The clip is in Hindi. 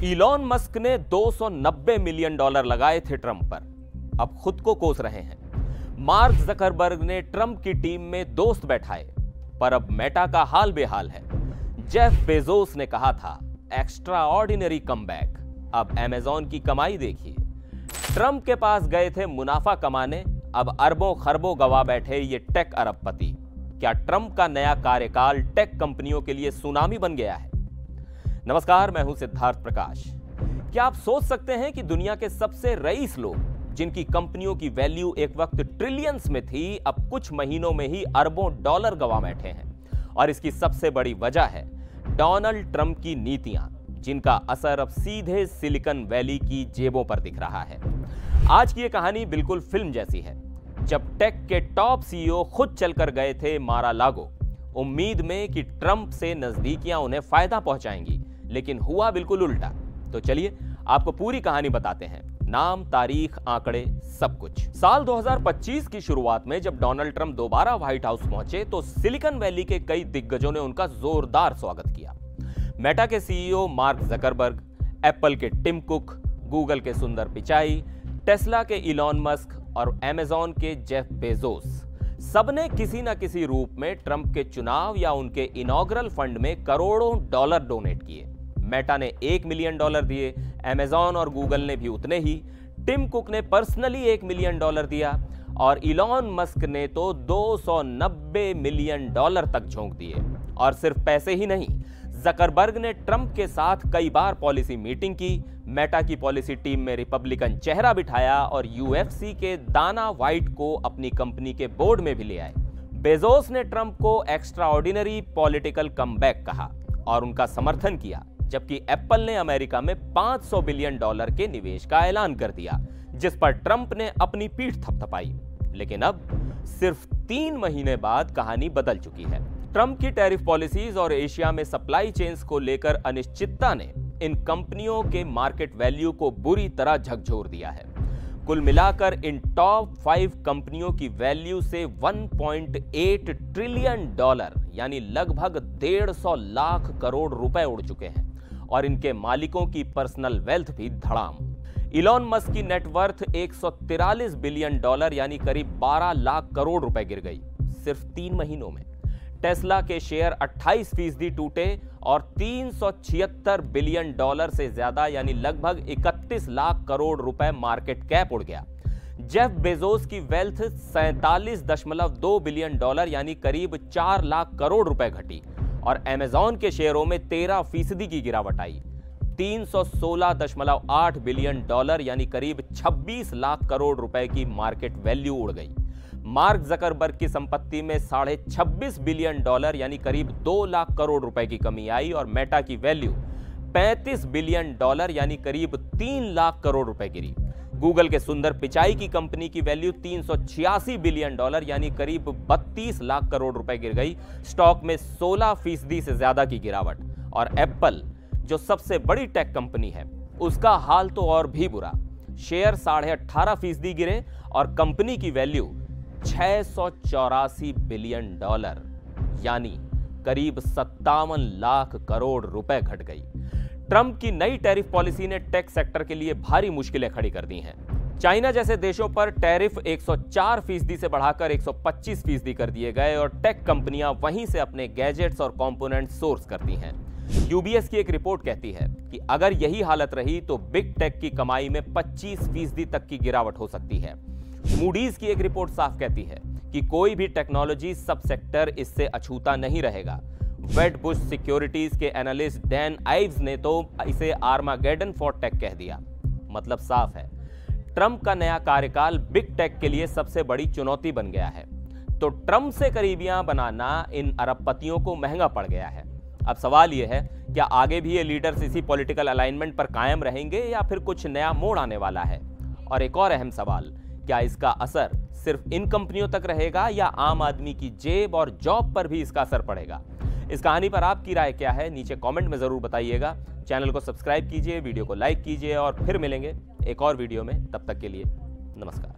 इलॉन मस्क ने $290 मिलियन लगाए थे ट्रंप पर, अब खुद को कोस रहे हैं। मार्क जकरबर्ग ने ट्रंप की टीम में दोस्त बैठाए, पर अब मेटा का हाल बेहाल है। जेफ बेजोस ने कहा था एक्स्ट्रा ऑर्डिनरी कमबैक, अब अमेज़न की कमाई देखिए। ट्रंप के पास गए थे मुनाफा कमाने, अब अरबों खरबों गवा बैठे ये टेक अरबपति। क्या ट्रंप का नया कार्यकाल टेक कंपनियों के लिए सुनामी बन गया है? नमस्कार, मैं हूं सिद्धार्थ प्रकाश। क्या आप सोच सकते हैं कि दुनिया के सबसे रईस लोग, जिनकी कंपनियों की वैल्यू एक वक्त ट्रिलियंस में थी, अब कुछ महीनों में ही अरबों डॉलर गवा बैठे हैं? और इसकी सबसे बड़ी वजह है डोनाल्ड ट्रंप की नीतियां, जिनका असर अब सीधे सिलिकॉन वैली की जेबों पर दिख रहा है। आज की ये कहानी बिल्कुल फिल्म जैसी है। जब टेक के टॉप सीईओ खुद चलकर गए थे मारा-लागो, उम्मीद में कि ट्रंप से नजदीकियां उन्हें फायदा पहुंचाएंगी, लेकिन हुआ बिल्कुल उल्टा। तो चलिए आपको पूरी कहानी बताते हैं। नाम, तारीख, आंकड़े, सब कुछ। साल 2025 की शुरुआत में जब डोनाल्ड ट्रंप दोबारा व्हाइट हाउस पहुंचे तो सिलिकॉन वैली के कई दिग्गजों ने उनका जोरदार स्वागत किया। मेटा के सीईओ मार्क जकरबर्ग, एप्पल के टिम कुक, गूगल के सुंदर पिचाई, टेस्ला के इलॉन मस्क और अमेज़न के जेफ बेजोस, सबने किसी न किसी रूप में ट्रंप के चुनाव या उनके इनॉग्रल फंड में करोड़ों डॉलर डोनेट किए। मेटा ने $1 मिलियन दिए, अमेज़न और गूगल ने भी उतने ही, टिम कुक ने पर्सनली $1 मिलियन दिया और इलॉन मस्क ने तो $290 मिलियन तक झोंक दिए। और सिर्फ पैसे ही नहीं, जकरबर्ग ने ट्रंप के साथ कई बार पॉलिसी मीटिंग की, मेटा की पॉलिसी टीम में रिपब्लिकन चेहरा बिठाया और यूएफसी के दाना व्हाइट को अपनी कंपनी के बोर्ड में भी ले आए। बेजोस ने ट्रंप को एक्स्ट्रा ऑर्डिनरी पॉलिटिकल कमबैक कहा और उनका समर्थन किया, जबकि एप्पल ने अमेरिका में $500 बिलियन के निवेश का ऐलान कर दिया, जिस पर ट्रंप ने अपनी पीठ थपथपाई। लेकिन अब सिर्फ 3 महीने बाद कहानी बदल चुकी है। ट्रंप की टैरिफ पॉलिसीज और एशिया में सप्लाई चेन्स को लेकर अनिश्चितता ने इन कंपनियों के मार्केट वैल्यू को बुरी तरह झकझोर दिया है। कुल मिलाकर इन टॉप 5 कंपनियों की वैल्यू से $1.8 ट्रिलियन यानी लगभग 150 लाख करोड़ रुपए उड़ चुके हैं और इनके मालिकों की पर्सनल वेल्थ भी धड़ाम। इलॉन मस्क की नेटवर्थ $143 बिलियन यानी करीब 12 लाख करोड़ रुपए गिर गई सिर्फ 3 महीनों में। टेस्ला के शेयर 28% टूटे और $376 बिलियन से ज्यादा यानी लगभग 31 लाख करोड़ रुपए मार्केट कैप उड़ गया। जेफ बेजोस की वेल्थ $47.2 बिलियन यानी करीब 4 लाख करोड़ रुपए घटी और अमेज़न के शेयरों में 13% की गिरावट आई। $316.8 बिलियन यानी करीब 26 लाख करोड़ रुपए की मार्केट वैल्यू उड़ गई। मार्क जकरबर्ग की संपत्ति में $26 बिलियन यानी करीब 2 लाख करोड़ रुपए की कमी आई और मेटा की वैल्यू $35 बिलियन यानी करीब 3 लाख करोड़ रुपए गिरी। गूगल के सुंदर पिचाई की कंपनी की वैल्यू $386 बिलियन यानी करीब 32 लाख करोड़ रुपए गिर गई। स्टॉक में 16% से ज्यादा की गिरावट। और एप्पल, जो सबसे बड़ी टेक कंपनी है, उसका हाल तो और भी बुरा। शेयर 18.5% गिरे और कंपनी की वैल्यू $684 बिलियन यानी करीब 57 लाख करोड़ रुपए घट गई। ट्रंप की नई टैरिफ पॉलिसी ने टेक सेक्टर के लिए भारी मुश्किलें खड़ी कर दी हैं। चाइना जैसे देशों पर टैरिफ 104% से बढ़ाकर 125% कर दिए गए और टेक कंपनियां वहीं से अपने गैजेट्स और कंपोनेंट सोर्स करती हैं। यूबीएस की एक रिपोर्ट कहती है कि अगर यही हालत रही तो बिग टेक की कमाई में 25% तक की गिरावट हो सकती है। मूडीज की एक रिपोर्ट साफ कहती है कि कोई भी टेक्नोलॉजी सब सेक्टर इससे अछूता नहीं रहेगा। वेडबुश सिक्योरिटीज के एनालिस्ट डैन आइव्स ने तो इसे आर्मागेडन फॉर टेक कह दिया। मतलब साफ है, ट्रंप का नया कार्यकाल बिग टेक के लिए सबसे बड़ी चुनौती बन गया है। तो ट्रंप से करीबियां बनाना इन अरबपतियों को महंगा पड़ गया है। अब सवाल यह है, क्या आगे भी ये लीडर्स इसी पॉलिटिकल अलाइनमेंट पर कायम रहेंगे या फिर कुछ नया मोड़ आने वाला है? और एक और अहम सवाल, क्या इसका असर सिर्फ इन कंपनियों तक रहेगा या आम आदमी की जेब और जॉब पर भी इसका असर पड़ेगा? इस कहानी पर आपकी राय क्या है? नीचे कमेंट में जरूर बताइएगा। चैनल को सब्सक्राइब कीजिए, वीडियो को लाइक कीजिए और फिर मिलेंगे एक और वीडियो में। तब तक के लिए नमस्कार।